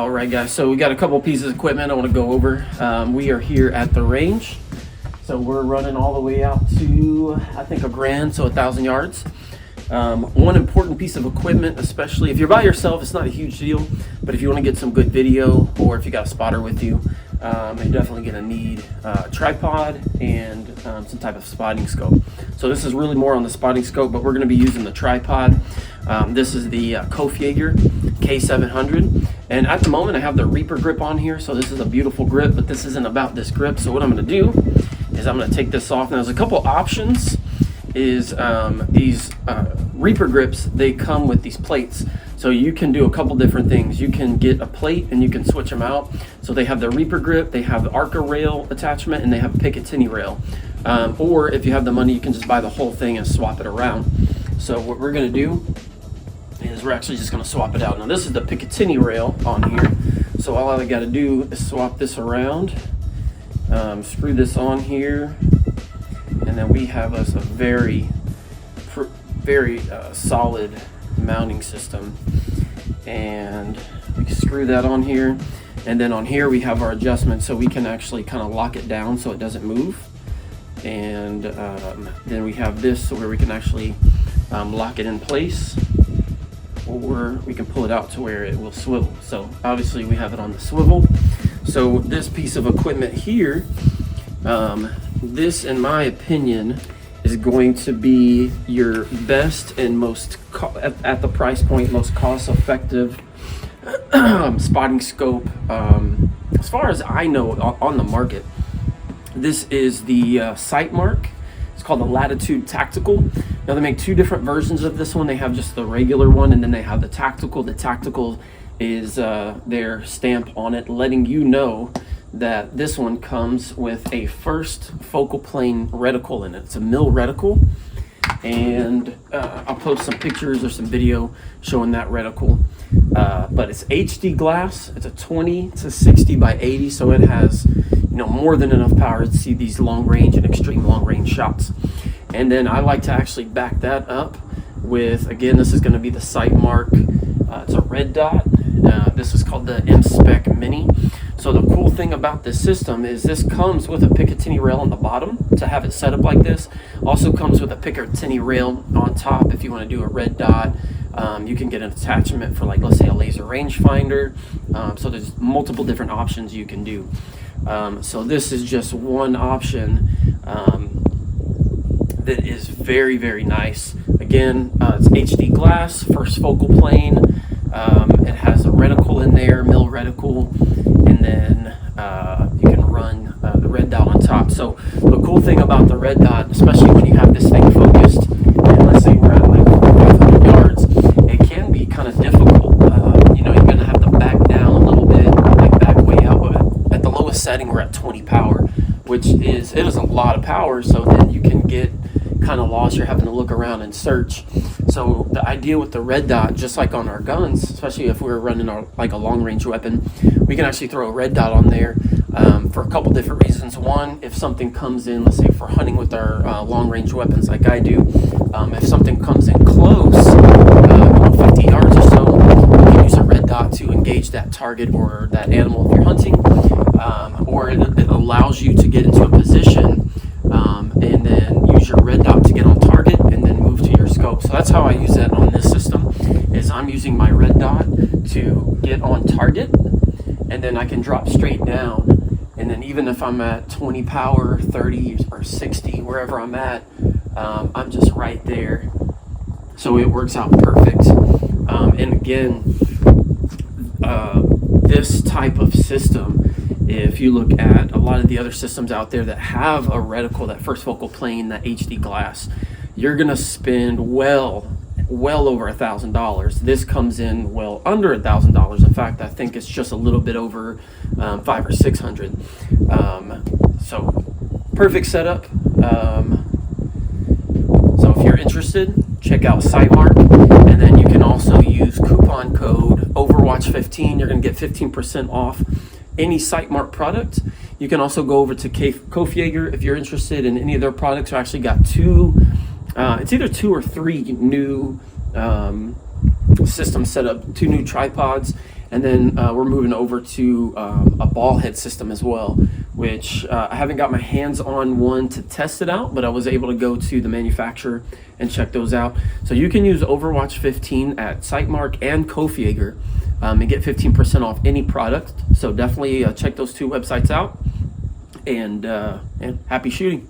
All right, guys, so we got a couple pieces of equipment I want to go over. We are here at the range, so we're running all the way out to, I think, a grand, so 1,000 yards. One important piece of equipment, especially if you're by yourself, it's not a huge deal, but if you want to get some good video, or if you got a spotter with you, you're definitely going to need a tripod and some type of spotting scope. So this is really more on the spotting scope, but we're going to be using the tripod. This is the Jaeger K700, and at the moment I have the Reaper grip on here, so this is a beautiful grip, but this isn't about this grip. So what I'm going to do is I'm going to take this off. Now there's a couple options. Is these Reaper grips, they come with these plates, so you can do a couple different things. You can get a plate and you can switch them out. So they have the Reaper grip, they have the Arca rail attachment, and they have a Picatinny rail. Or if you have the money, you can just buy the whole thing and swap it around. So what we're going to do is we're actually just going to swap it out. Now this is the Picatinny rail on here, so all I got to do is swap this around, screw this on here, and then we have us a very solid mounting system, and we can screw that on here, and then on here we have our adjustment, so we can actually kind of lock it down so it doesn't move. And then we have this where we can actually lock it in place, or we can pull it out to where it will swivel. So obviously we have it on the swivel. So this piece of equipment here, this, in my opinion, is going to be your best and most at the price point, most cost-effective spotting scope, as far as I know, on the market. This is the Sightmark. It's called the Latitude Tactical. Now they make two different versions of this one. They have just the regular one, and then they have the tactical. The tactical is their stamp on it, letting you know that this one comes with a first focal plane reticle in it. It's a mil reticle, and I'll post some pictures or some video showing that reticle. But it's HD glass. It's a 20 to 60 by 80, so it has more than enough power to see these long range and extreme long range shots. And then I like to actually back that up with, again, this is going to be the Sightmark. It's a red dot. This is called the M-Spec Mini. So the cool thing about this system is this comes with a Picatinny rail on the bottom to have it set up like this. Also comes with a Picatinny rail on top if you want to do a red dot. You can get an attachment for, like, let's say a laser rangefinder. So there's multiple different options you can do. So this is just one option that is very, very nice. Again, it's HD glass, first focal plane. It has a reticle in there, mil reticle, and then you can run the red dot on top. So the cool thing about the red dot, especially when you have this thing focused, and let's say we're at like 500 yards, it can be kind of difficult. You're going to have to back down a little bit, like back way out. But at the lowest setting, we're at 20 power, which is a lot of power. So then you can get kind of lost. You're having to look around and search. So the idea with the red dot, just like on our guns, especially if we're running like a long range weapon, we can actually throw a red dot on there for a couple different reasons. One, if something comes in, let's say if we're hunting with our long range weapons like I do, if something comes in close, 50 yards or so, you can use a red dot to engage that target or that animal if you're hunting, or it allows you to get into a position and then use your red dot to get on target and then move to your scope. So that's how I use that on this system, is I'm using my red dot to get on target, and then I can drop straight down, and then even if I'm at 20 power, 30 or 60, wherever I'm at, I'm just right there. So it works out perfect. And again, this type of system, if you look at a lot of the other systems out there that have a reticle, that first focal plane, that HD glass, you're gonna spend well over $1,000. This comes in well under $1,000. In fact, I think it's just a little bit over $500 or $600. So perfect setup. So if you're interested, check out Sightmark, and then you can also use coupon code Overwatch15. You're gonna get 15% off any Sightmark product. You can also go over to Jaeger if you're interested in any of their products. I actually got it's either 2 or 3 new systems set up, 2 new tripods, And then we're moving over to a ball head system as well, which I haven't got my hands on one to test it out, but I was able to go to the manufacturer and check those out. So you can use Overwatch 15 at Sightmark and Kofi Jaeger and get 15% off any product. So definitely check those two websites out, and happy shooting.